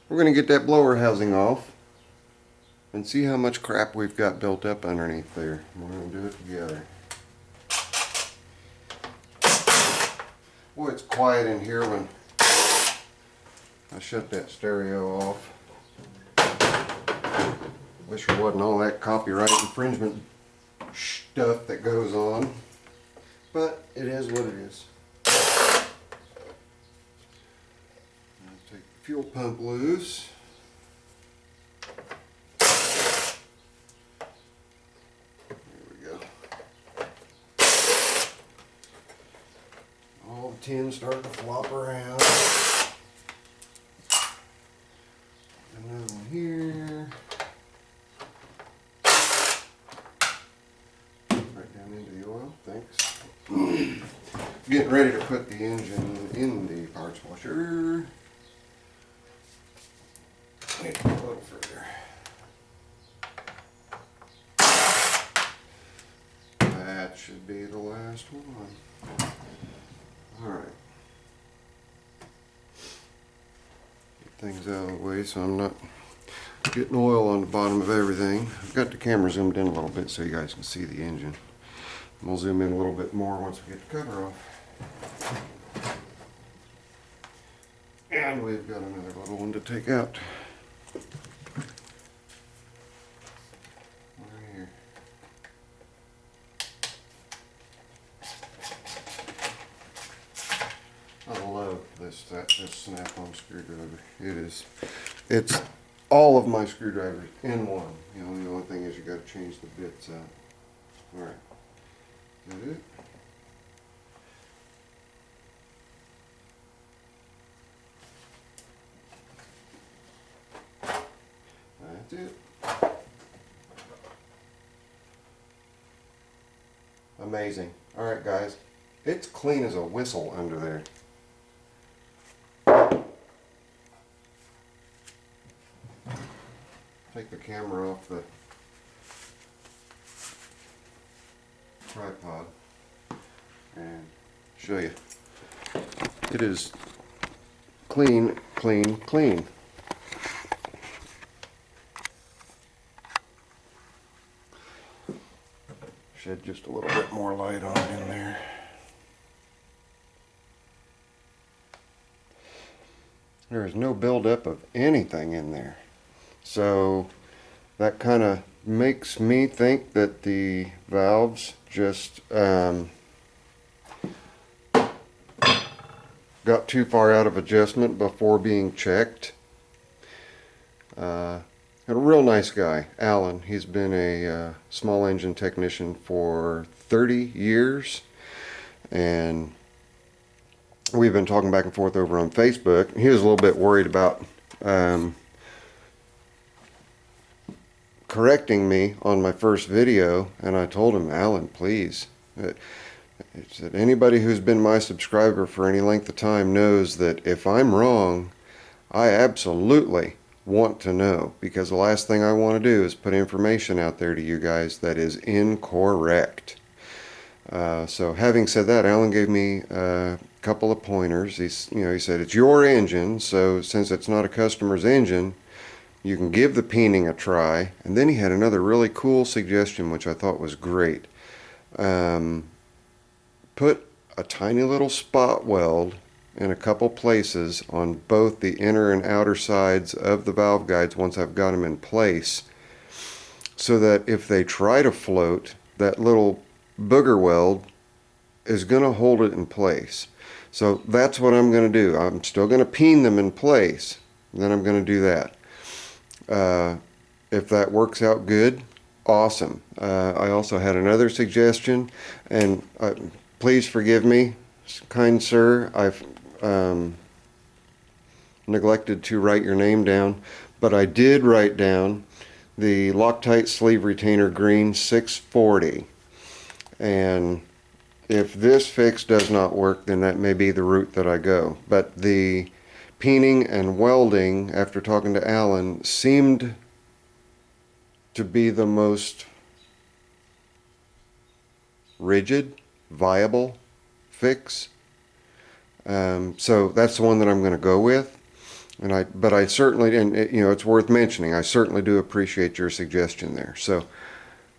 We're going to get that blower housing off and see how much crap we've got built up underneath there. We're going to do it together. Boy, it's quiet in here when I shut that stereo off. Wish there wasn't all that copyright infringement stuff that goes on, but it is what it is. I'll take the fuel pump loose. There we go. All the tins start to flop around. Another one here. Right down into the oil, thanks. Getting ready to put the engine in the parts washer. Need to go a little further. That should be the last one. Alright. Get things out of the way so I'm not getting oil on the bottom of everything. I've got the camera zoomed in a little bit so you guys can see the engine. We'll zoom in a little bit more once we get the cover off. And we've got another little one to take out. Right here. I love this snap-on screwdriver. It's all of my screwdrivers in one. You know, the only thing is you got to change the bits out. All right. Is that it? That's it. Amazing. Alright guys, it's clean as a whistle under there. Take the camera off the tripod and show you. It is clean, clean, clean. Shed just a little bit more light on it in there. There is no buildup of anything in there. So that kind of makes me think that the valves just got too far out of adjustment before being checked. A real nice guy, Alan. He's been a small engine technician for 30 years, and we've been talking back and forth over on Facebook. He was a little bit worried about correcting me on my first video, and I told him, Alan, please. It's that anybody who's been my subscriber for any length of time knows that if I'm wrong, I absolutely want to know, because the last thing I want to do is put information out there to you guys that is incorrect. So having said that, Alan gave me a couple of pointers. He said it's your engine, so since it's not a customer's engine, you can give the peening a try. And then he had another really cool suggestion, which I thought was great. Put a tiny little spot weld in a couple places on both the inner and outer sides of the valve guides once I've got them in place, so that if they try to float, that little booger weld is going to hold it in place. So that's what I'm going to do. I'm still going to peen them in place, and then I'm going to do that. If that works out good, awesome. I also had another suggestion, and please forgive me, kind sir, I've neglected to write your name down, but I did write down the Loctite sleeve retainer green 640, and if this fix does not work, then that may be the route that I go. But the peening and welding, after talking to Alan, seemed to be the most rigid, viable fix. So that's the one that I'm going to go with. But I certainly, and you know, it's worth mentioning, I certainly do appreciate your suggestion there. So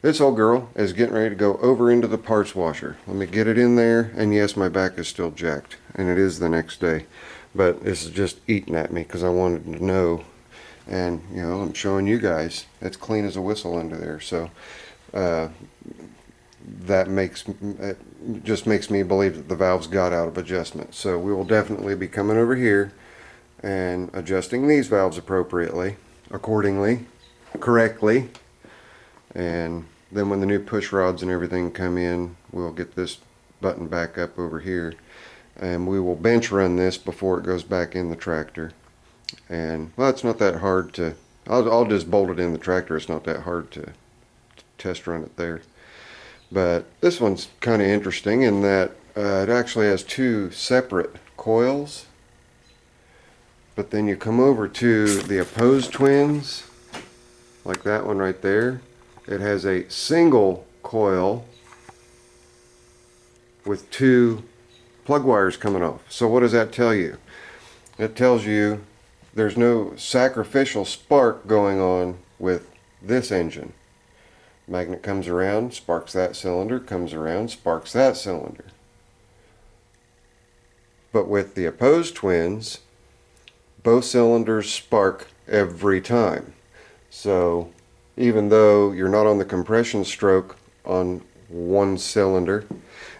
this old girl is getting ready to go over into the parts washer. Let me get it in there, and yes, my back is still jacked, and it is the next day. But this is just eating at me because I wanted to know, and you know, I'm showing you guys it's clean as a whistle under there. So that just makes me believe that the valves got out of adjustment. So we will definitely be coming over here and adjusting these valves accordingly, correctly. And then when the new push rods and everything come in, we'll get this button back up over here, and we will bench run this before it goes back in the tractor. And well, it's not that hard to, I'll just bolt it in the tractor. It's not that hard to test run it there. But this one's kind of interesting in that it actually has two separate coils. But then you come over to the opposed twins, like that one right there. It has a single coil with two plug wires coming off. So what does that tell you? It tells you there's no sacrificial spark going on with this engine. Magnet comes around, sparks that cylinder, comes around, sparks that cylinder. But with the opposed twins, both cylinders spark every time. So even though you're not on the compression stroke on one cylinder,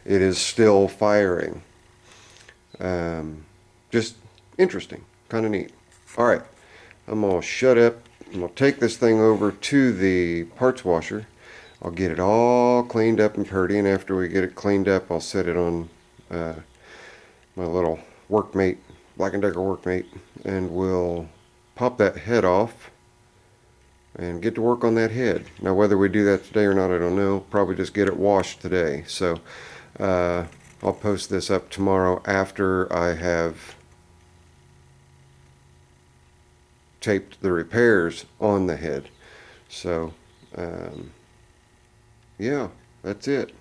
it is still firing. Just interesting, kind of neat. All right, I'm gonna shut up. I'm gonna take this thing over to the parts washer. I'll get it all cleaned up and pretty, and after we get it cleaned up, I'll set it on my little workmate, Black & Decker workmate, and we'll pop that head off and get to work on that head. Now whether we do that today or not, I don't know. Probably just get it washed today. So I'll post this up tomorrow after I have taped the repairs on the head. So yeah, that's it.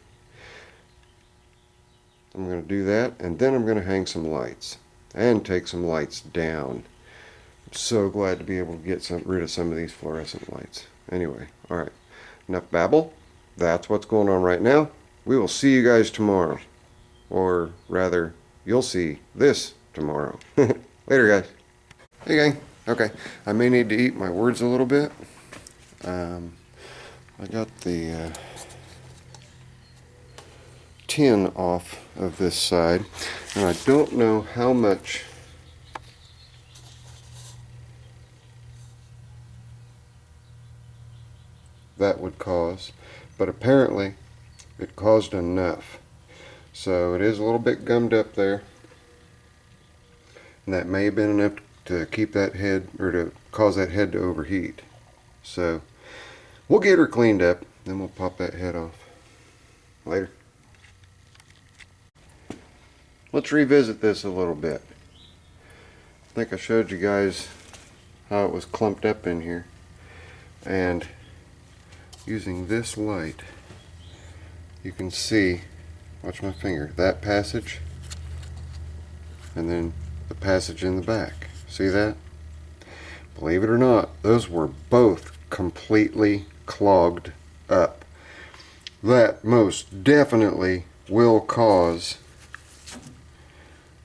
I'm going to do that, and then I'm going to hang some lights and take some lights down. I'm so glad to be able to get rid of some of these fluorescent lights. Anyway, all right, enough babble. That's what's going on right now. We will see you guys tomorrow, or rather, you'll see this tomorrow. Later, guys. Hey, gang. Okay, I may need to eat my words a little bit. I got the tin off of this side, and I don't know how much that would cause, but apparently it caused enough. So it is a little bit gummed up there, and that may have been enough to keep that head, or to cause that head to overheat. So we'll get her cleaned up, then we'll pop that head off. Later. Let's revisit this a little bit. I think I showed you guys how it was clumped up in here, and using this light you can see, watch my finger, that passage and then the passage in the back. See that? Believe it or not, those were both completely clogged up. That most definitely will cause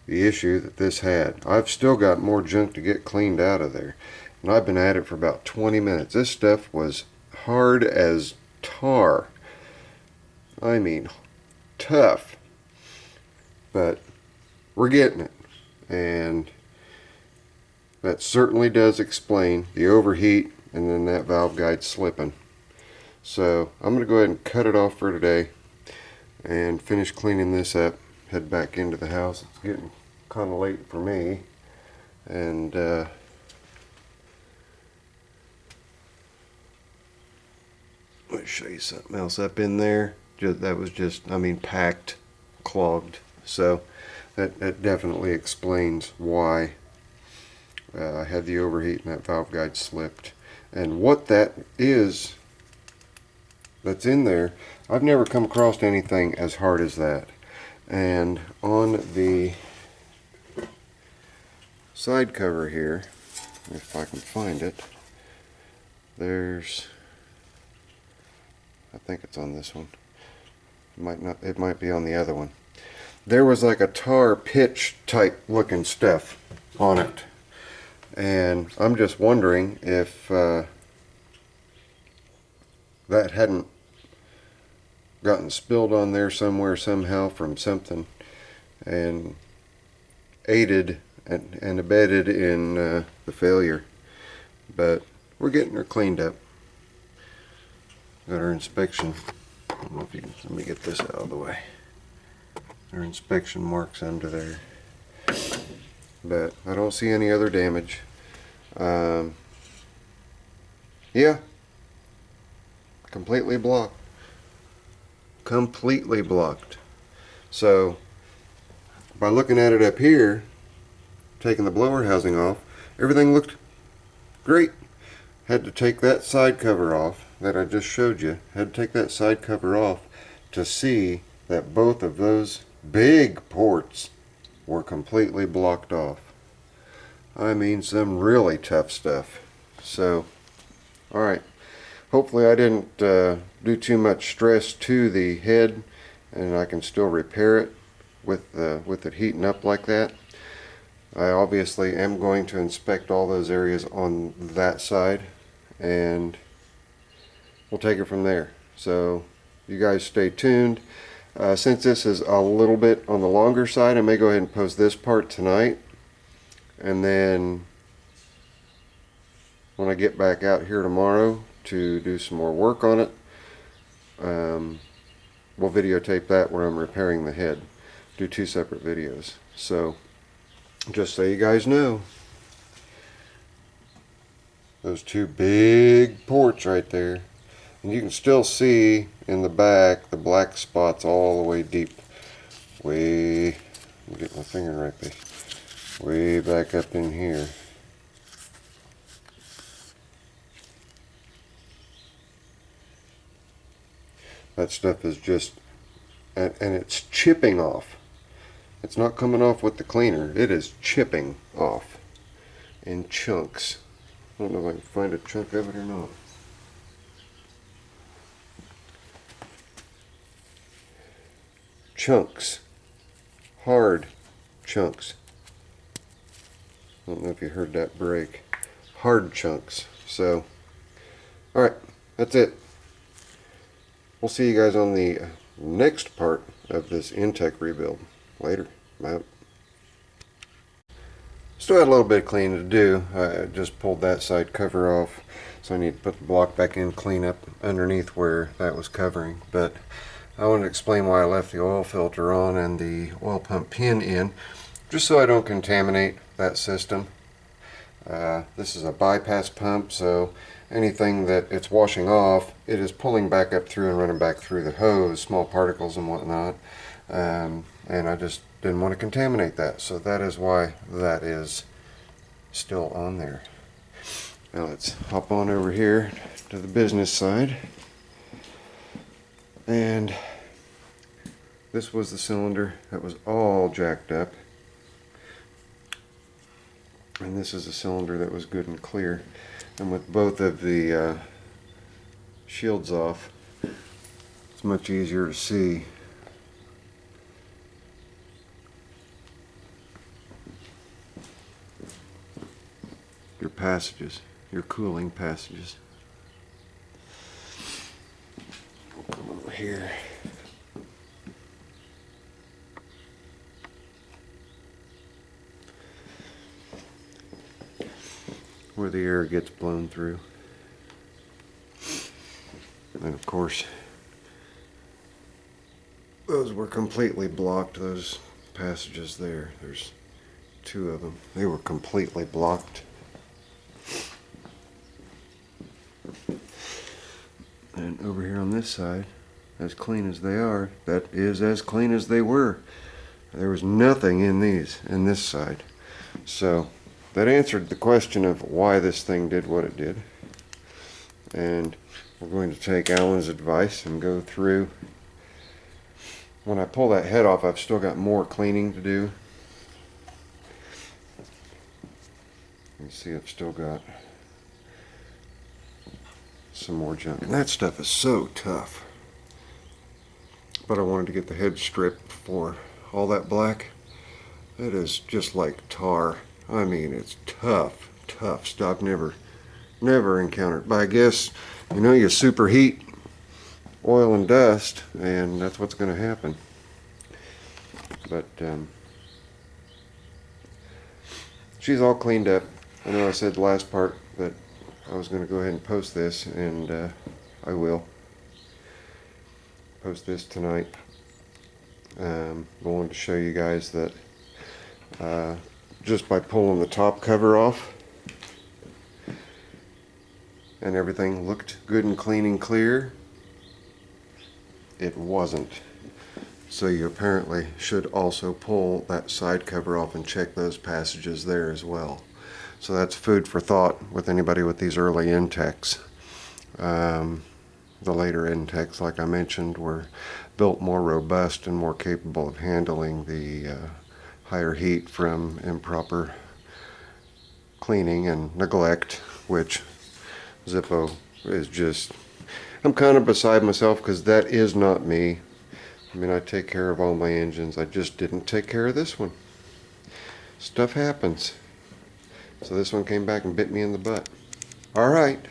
the issue that this had. I've still got more junk to get cleaned out of there, and I've been at it for about 20 minutes. This stuff was hard as tar. I mean, tough. But we're getting it, and that certainly does explain the overheat and then that valve guide slipping. So I'm going to go ahead and cut it off for today and finish cleaning this up, head back into the house. It's getting kind of late for me, and let me show you something else up in there. That was just, I mean, packed, clogged. So that definitely explains why I had the overheat and that valve guide slipped. And what that is that's in there, I've never come across anything as hard as that. And on the side cover here, if I can find it. There's, I think it's on this one. It might not, it might be on the other one. There was like a tar pitch type looking stuff on it. And I'm just wondering if that hadn't gotten spilled on there somewhere somehow from something and aided and abetted in the failure. But we're getting her cleaned up. Got our inspection. I don't know if you can, let me get this out of the way. Our inspection marks under there. But I don't see any other damage. Yeah, completely blocked. Completely blocked. So by looking at it up here, taking the blower housing off, everything looked great. Had to take that side cover off that I just showed you. Had to take that side cover off to see that both of those big ports were completely blocked off. I mean, some really tough stuff. So, alright. Hopefully I didn't do too much stress to the head, and I can still repair it with it heating up like that. I obviously am going to inspect all those areas on that side, and we'll take it from there. So you guys stay tuned. Since this is a little bit on the longer side, I may go ahead and post this part tonight, and then when I get back out here tomorrow to do some more work on it, we'll videotape that where I'm repairing the head. Do 2 separate videos. So just so you guys know, those 2 big ports right there, and you can still see in the back the black spots all the way deep, way, let me get my finger right there, way back up in here. That stuff is just, and it's chipping off. It's not coming off with the cleaner. It is chipping off in chunks. I don't know if I can find a chunk of it or not. Chunks. Hard chunks. I don't know if you heard that break. Hard chunks. So, alright, that's it. We'll see you guys on the next part of this Intek rebuild. Later. I'm out. Still had a little bit of cleaning to do. I just pulled that side cover off, so I need to put the block back in, clean up underneath where that was covering. But I wanted to explain why I left the oil filter on and the oil pump pin in, just so I don't contaminate that system. This is a bypass pump, so anything that it's washing off, it is pulling back up through and running back through the hose, small particles and whatnot. And I just didn't want to contaminate that, so that is why that is still on there. Now let's hop on over here to the business side. And this was the cylinder that was all jacked up, and this is a cylinder that was good and clear. And with both of the shields off, it's much easier to see. Your passages, your cooling passages. We'll come over here. Where the air gets blown through. And of course, those were completely blocked, those passages there. There's 2 of them. They were completely blocked. And over here on this side, as clean as they are, that is as clean as they were. There was nothing in these, in this side. So that answered the question of why this thing did what it did. And we're going to take Alan's advice and go through. When I pull that head off, I've still got more cleaning to do. You see I've still got some more junk. And that stuff is so tough. But I wanted to get the head stripped for all that black. It is just like tar. I mean, it's tough, tough stuff. Never encountered. But I guess, you know, you superheat oil and dust, and that's what's going to happen. But she's all cleaned up. I know I said the last part that I was going to go ahead and post this, and I will post this tonight. I wanted to show you guys that just by pulling the top cover off, and everything looked good and clean and clear, it wasn't. So you apparently should also pull that side cover off and check those passages there as well. So that's food for thought with anybody with these early Inteks. The later Inteks, like I mentioned, were built more robust and more capable of handling the higher heat from improper cleaning and neglect, which Zippo is just... I'm kind of beside myself because that is not me. I mean, I take care of all my engines. I just didn't take care of this one. Stuff happens. So this one came back and bit me in the butt. Alright.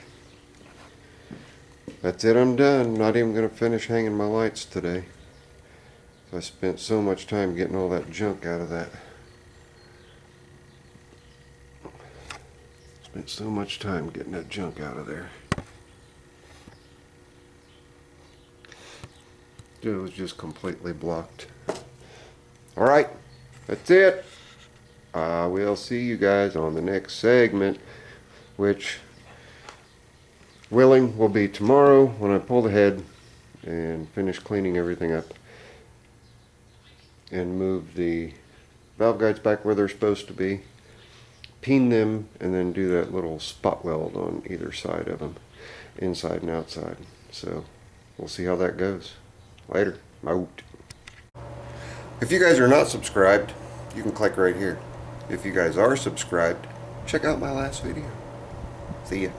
That's it, I'm done. Not even going to finish hanging my lights today. I spent so much time getting all that junk out of that. Spent so much time getting that junk out of there. It was just completely blocked. Alright, that's it. I will see you guys on the next segment, which, willing, will be tomorrow when I pull the head and finish cleaning everything up and move the valve guides back where they're supposed to be, peen them, and then do that little spot weld on either side of them, inside and outside. So we'll see how that goes. Later. Out. If you guys are not subscribed, you can click right here. If you guys are subscribed, check out my last video. See ya.